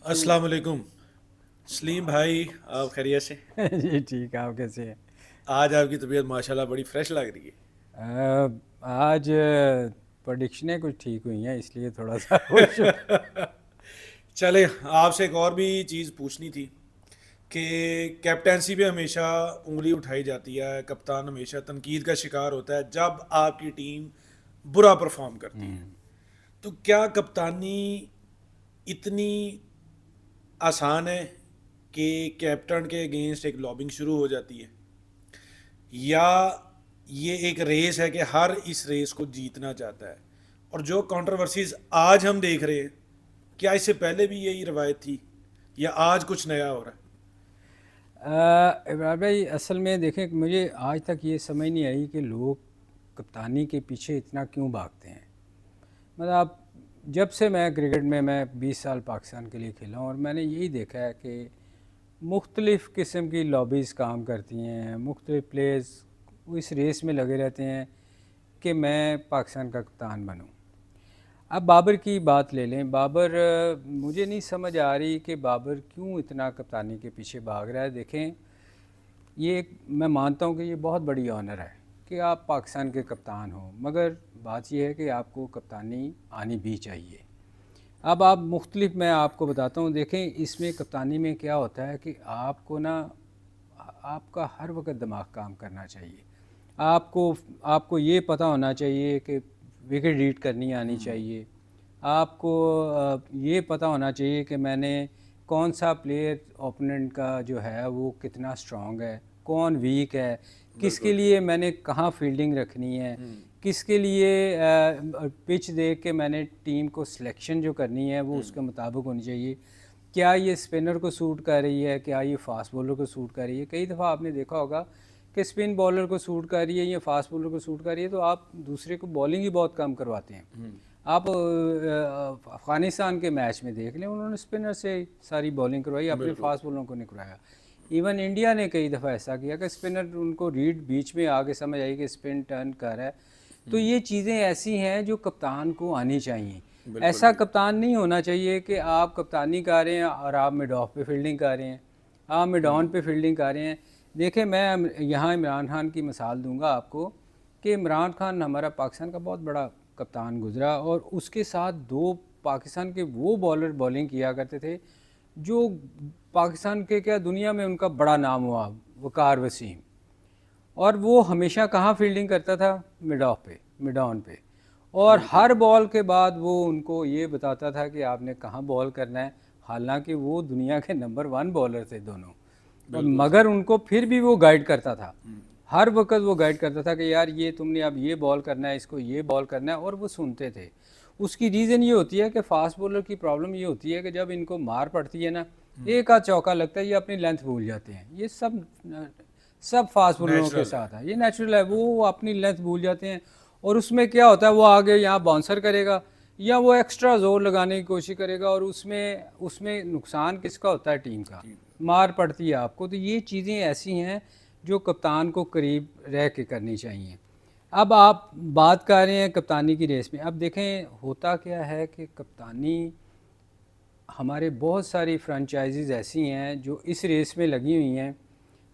अस्सलाम वालेकुम। सलीम भाई, आप खैरियत से? जी ठीक है। आप कैसे हैं? आज आपकी तबीयत माशाल्लाह बड़ी फ्रेश लग रही है। आज प्रडिक्शनें कुछ ठीक हुई हैं इसलिए थोड़ा सा खुश हूँ। चले, आपसे एक और भी चीज़ पूछनी थी कि कैप्टेंसी पे हमेशा उंगली उठाई जाती है, कप्तान हमेशा तनकीद का शिकार होता है जब आपकी टीम बुरा परफॉर्म करती है। तो क्या कप्तानी इतनी आसान है कि कैप्टन के अगेंस्ट एक लॉबिंग शुरू हो जाती है, या ये एक रेस है कि हर इस रेस को जीतना चाहता है? और जो कंट्रोवर्सीज आज हम देख रहे हैं, क्या इससे पहले भी यही रवायत थी या आज कुछ नया हो रहा है? इमरान भाई, असल में देखें, मुझे आज तक ये समझ नहीं आई कि लोग कप्तानी के पीछे इतना क्यों भागते हैं। मतलब जब से मैं 20 साल पाकिस्तान के लिए खेला हूँ और मैंने यही देखा है कि मुख्तलिफ़ किस्म की लॉबीज़ काम करती हैं, मुख्तलिफ़ प्लेयर्स इस रेस में लगे रहते हैं कि मैं पाकिस्तान का कप्तान बनूं। अब बाबर की बात ले लें। बाबर, मुझे नहीं समझ आ रही कि बाबर क्यों इतना कप्तानी के पीछे भाग रहा है। देखें, मैं मानता हूँ कि ये बहुत बड़ी ऑनर है कि आप पाकिस्तान के कप्तान हो, मगर बात यह है कि आपको कप्तानी आनी भी चाहिए। अब मैं आपको बताता हूँ। देखें, इसमें कप्तानी में क्या होता है कि आपको ना, आपका हर वक्त दिमाग काम करना चाहिए। आपको आपको ये पता होना चाहिए कि विकेट रीड करनी आनी चाहिए। आपको ये पता होना चाहिए कि मैंने कौन सा प्लेयर ओपोनेंट का जो है वो कितना स्ट्रांग है, कौन वीक है, किसके बिल्कुल। लिए मैंने कहाँ फील्डिंग रखनी है, किसके लिए पिच देख के मैंने टीम को सिलेक्शन जो करनी है वो उसके मुताबिक होनी चाहिए। क्या ये स्पिनर को सूट कर रही है, क्या ये फास्ट बॉलर को सूट कर रही है। कई दफ़ा आपने देखा होगा कि स्पिन बॉलर को सूट कर रही है या फास्ट बॉलर को सूट कर रही है तो आप दूसरे को बॉलिंग ही बहुत कम करवाते हैं। आप अफ़गानिस्तान के मैच में देख लें, उन्होंने स्पिनर से सारी बॉलिंग करवाई, अपने बिल्कुल। फास्ट बॉलरों को नहीं करवाया। इवन इंडिया ने कई दफ़ा ऐसा किया कि स्पिनर उनको रीड बीच में आगे समझ आई कि स्पिन टर्न कर रहा है। तो ये चीज़ें ऐसी हैं जो कप्तान को आनी चाहिए। बिल्कुल ऐसा भाई। कप्तान नहीं होना चाहिए कि आप कप्तानी कर रहे हैं और आप मिड ऑफ पे फील्डिंग कर रहे हैं, आप मिड ऑन पे फील्डिंग कर रहे हैं। देखिए, मैं यहाँ इमरान खान की मिसाल दूंगा आपको कि इमरान खान हमारा पाकिस्तान का बहुत बड़ा कप्तान गुजरा और उसके साथ दो पाकिस्तान के वो बॉलर बॉलिंग किया करते थे जो पाकिस्तान के क्या दुनिया में उनका बड़ा नाम हुआ, वकार वसीम। और वो हमेशा कहाँ फील्डिंग करता था? मिड ऑफ पे, मिड ऑन पे। और बिल्कुल। हर बॉल के बाद वो उनको ये बताता था कि आपने कहाँ बॉल करना है। हालांकि वो दुनिया के नंबर 1 बॉलर थे दोनों, और बिल्कुल सही। मगर उनको फिर भी वो गाइड करता था। हर वक्त वो गाइड करता था कि यार ये तुमने अब ये बॉल करना है, इसको ये बॉल करना है, और वो सुनते थे। उसकी रीज़न ये होती है कि फास्ट बॉलर की प्रॉब्लम ये होती है कि जब इनको मार पड़ती है ना, एक आध चौका लगता है, ये अपनी लेंथ भूल जाते हैं। ये सब फास्ट बॉलरों के नेचुरल है। साथ है, ये नेचुरल है। वो अपनी लेंथ भूल जाते हैं और उसमें क्या होता है, वो आगे यहाँ बाउंसर करेगा या वो एक्स्ट्रा जोर लगाने की कोशिश करेगा, और उसमें उसमें नुकसान किसका होता है? टीम का। ठीक। मार पड़ती है आपको। तो ये चीज़ें ऐसी हैं जो कप्तान को करीब रह के करनी चाहिए। अब आप बात कर रहे हैं कप्तानी की रेस में। अब देखें, होता क्या है कि कप्तानी, हमारे बहुत सारी फ्रेंचाइजीज़ ऐसी हैं जो इस रेस में लगी हुई हैं।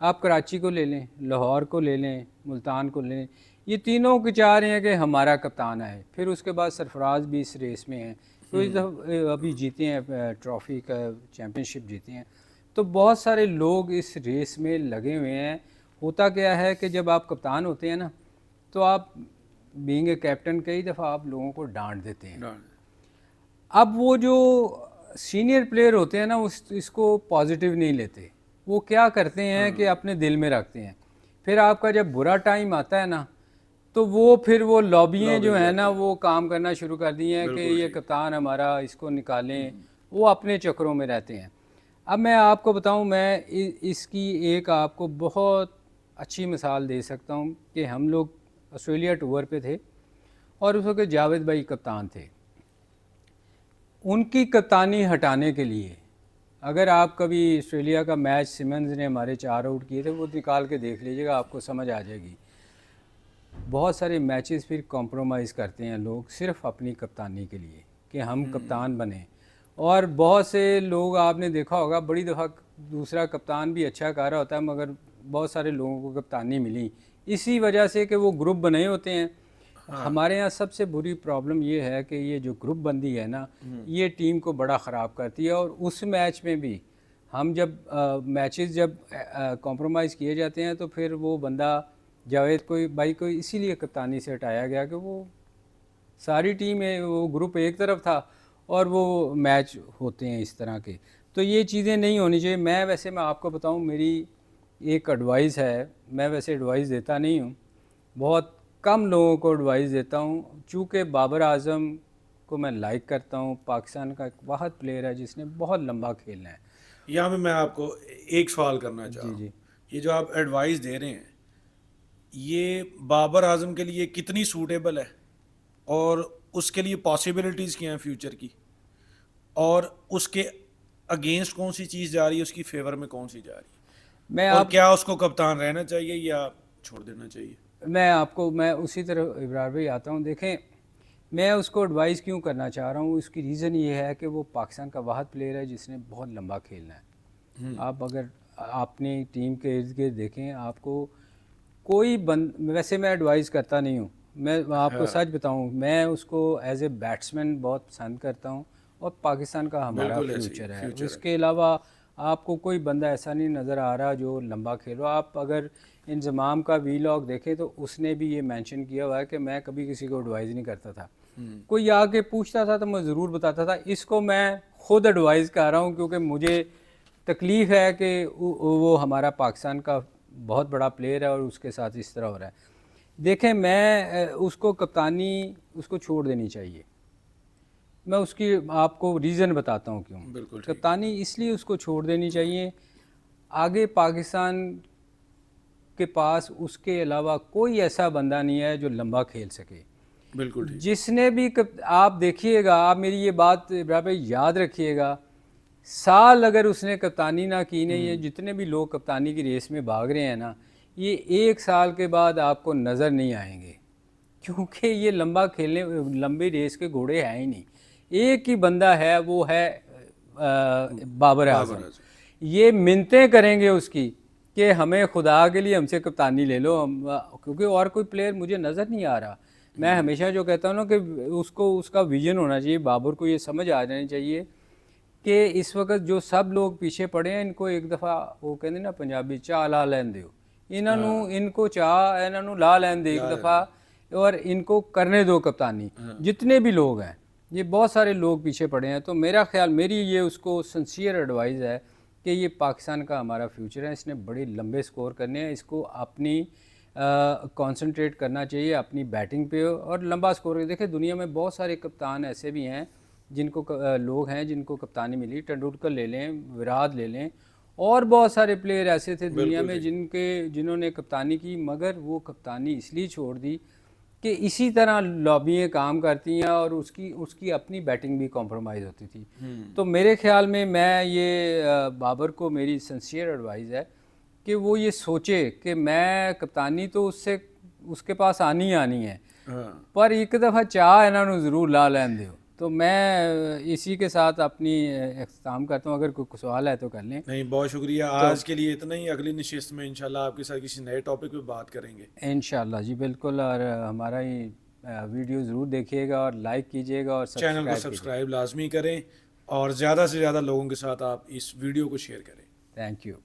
आप कराची को ले लें, लाहौर को ले लें, मुल्तान को ले लें, ये तीनों के चाह रहे हैं कि हमारा कप्तान आए। फिर उसके बाद सरफराज भी इस रेस में हैं, तो इस अभी जीते हैं ट्रॉफ़ी का, चैम्पियनशिप जीते हैं। तो बहुत सारे लोग इस रेस में लगे हुए हैं। होता क्या है कि जब आप कप्तान होते हैं ना, तो आप बीइंग ए कैप्टन कई दफ़ा आप लोगों को डांट देते हैं। डन। अब वो जो सीनियर प्लेयर होते हैं ना, उस इसको पॉजिटिव नहीं लेते। वो क्या करते हैं कि अपने दिल में रखते हैं। फिर आपका जब बुरा टाइम आता है ना, तो वो फिर वो लॉबियाँ जो लॉबिंग है ना करते हैं। वो काम करना शुरू कर दी हैं कि बिल्कुल ये ठीक। कप्तान हमारा, इसको निकालें। वो अपने चक्करों में रहते हैं। अब मैं आपको बताऊं, मैं इसकी एक आपको बहुत अच्छी मिसाल दे सकता हूं कि हम लोग ऑस्ट्रेलिया टूर पे थे और उस वक्त जावेद भाई कप्तान थे। उनकी कप्तानी हटाने के लिए, अगर आप कभी ऑस्ट्रेलिया का मैच, सिमंस ने हमारे 4 आउट किए थे, वो निकाल के देख लीजिएगा, आपको समझ आ जाएगी। बहुत सारे मैचेस फिर कॉम्प्रोमाइज़ करते हैं लोग सिर्फ अपनी कप्तानी के लिए कि हम कप्तान बने। और बहुत से लोग आपने देखा होगा बड़ी दफ़ा दूसरा कप्तान भी अच्छा कर रहा होता है मगर बहुत सारे लोगों को कप्तानी मिली इसी वजह से कि वो ग्रुप बने होते हैं। हमारे यहाँ सबसे बुरी प्रॉब्लम ये है कि ये जो ग्रुप बंदी है ना ये टीम को बड़ा ख़राब करती है। और उस मैच में भी हम जब मैचेस जब कॉम्प्रोमाइज़ किए जाते हैं तो फिर वो बंदा जावेद कोई भाई को इसीलिए कप्तानी से हटाया गया कि वो सारी टीम है वो ग्रुप एक तरफ था और वो मैच होते हैं इस तरह के। तो ये चीज़ें नहीं होनी चाहिए। मैं आपको बताऊं मेरी एक एडवाइस है, मैं वैसे एडवाइस देता नहीं हूँ, बहुत कम लोगों को एडवाइस देता हूँ। चूँकि बाबर आज़म को मैं लाइक करता हूँ, पाकिस्तान का एक वाहद प्लेयर है जिसने बहुत लंबा खेलना है। यहाँ पे मैं आपको एक सवाल करना चाह जी रहा हूँ। जी। ये जो आप एडवाइस दे रहे हैं ये बाबर आजम के लिए कितनी सूटेबल है और उसके लिए पॉसिबिलिटीज़ क्या हैं फ्यूचर की, और उसके अगेंस्ट कौन सी चीज़ जा रही है, उसकी फेवर में कौन सी जा रही मैं है, और आप क्या उसको कप्तान रहना चाहिए या छोड़ देना चाहिए? मैं उसी तरह इब्रार भाई आता हूँ। देखें मैं उसको एडवाइस क्यों करना चाह रहा हूँ, उसकी रीज़न ये है कि वो पाकिस्तान का वाहद प्लेयर है जिसने बहुत लंबा खेलना है। आप अगर अपनी टीम के इर्द गिर्द देखें आपको कोई वैसे मैं एडवाइस करता नहीं हूँ, मैं आपको हाँ, सच बताऊँ मैं उसको एज ए बैट्समैन बहुत पसंद करता हूँ और पाकिस्तान का हमारा बिल्कुल ऐसे ही फ्यूचर है। फ्यूचर है। उसके अलावा आपको कोई बंदा ऐसा नहीं नज़र आ रहा जो लंबा खेलो। आप अगर इंजमाम का वीलॉग देखें तो उसने भी ये मेंशन किया हुआ है कि मैं कभी किसी को एडवाइस नहीं करता था, कोई आके पूछता था तो मैं ज़रूर बताता था। इसको मैं ख़ुद एडवाइस कर रहा हूँ क्योंकि मुझे तकलीफ़ है कि वो हमारा पाकिस्तान का बहुत बड़ा प्लेयर है और उसके साथ इस तरह हो रहा है। देखें मैं उसको कप्तानी उसको छोड़ देनी चाहिए। मैं उसकी आपको रीज़न बताता हूँ क्यों। बिल्कुल ठीक। कप्तानी इसलिए उसको छोड़ देनी चाहिए, आगे पाकिस्तान के पास उसके अलावा कोई ऐसा बंदा नहीं है जो लंबा खेल सके। बिल्कुल ठीक। जिसने भी आप देखिएगा, आप मेरी ये बात इब्राहिम भाई याद रखिएगा, साल अगर उसने कप्तानी ना की नहीं, ये जितने भी लोग कप्तानी की रेस में भाग रहे हैं ना, ये एक साल के बाद आपको नज़र नहीं आएंगे क्योंकि ये लंबा खेलने लंबी रेस के घोड़े हैं ही नहीं। एक ही बंदा है वो है बाबर बाबर आजम। आजम। ये मिन्नतें करेंगे उसकी कि हमें खुदा के लिए हमसे कप्तानी ले लो क्योंकि और कोई प्लेयर मुझे नज़र नहीं आ रहा। मैं हमेशा जो कहता हूँ ना कि उसको उसका विजन होना चाहिए, बाबर को ये समझ आ जानी चाहिए कि इस वक्त जो सब लोग पीछे पड़े हैं इनको एक दफ़ा वो कहते ना पंजाबी चाह ला लैन दो, इनको चाह इन्हों ला लैन दे एक ला दफ़ा और इनको करने दो कप्तानी। जितने भी लोग हैं ये बहुत सारे लोग पीछे पड़े हैं। तो मेरा ख्याल मेरी ये उसको सिंसियर एडवाइस है कि ये पाकिस्तान का हमारा फ्यूचर है, इसने बड़े लंबे स्कोर करने हैं, इसको अपनी कंसंट्रेट करना चाहिए अपनी बैटिंग पे और लंबा स्कोर। देखिए दुनिया में बहुत सारे कप्तान ऐसे भी हैं जिनको लोग हैं जिनको कप्तानी मिली, तेंदुलकर ले लें, विराट ले लें, और बहुत सारे प्लेयर ऐसे थे दुनिया बिल्कुल में ठीक। जिन्होंने कप्तानी की मगर वो कप्तानी इसलिए छोड़ दी कि इसी तरह लॉबियाँ काम करती हैं और उसकी उसकी अपनी बैटिंग भी कॉम्प्रोमाइज़ होती थी। तो मेरे ख्याल में मैं ये बाबर को मेरी सिंसियर एडवाइस है कि वो ये सोचे कि मैं कप्तानी तो उससे उसके पास आनी ही आनी है, हाँ, पर एक दफ़ा चाह इन्होंने ज़रूर ला लैन दो। तो मैं इसी के साथ अपनी अख्ताम करता हूँ। अगर कोई सवाल है तो कर लें। नहीं बहुत शुक्रिया, तो आज के लिए इतना ही। अगली नशिस्त में इंशाल्लाह आपके साथ किसी नए टॉपिक पे बात करेंगे। इंशाल्लाह जी बिल्कुल। और हमारा ही वीडियो ज़रूर देखिएगा और लाइक कीजिएगा और चैनल को सब्सक्राइब कीजिएगा। सब्सक्राइब लाजमी करें और ज़्यादा से ज़्यादा लोगों के साथ आप इस वीडियो को शेयर करें। Thank you.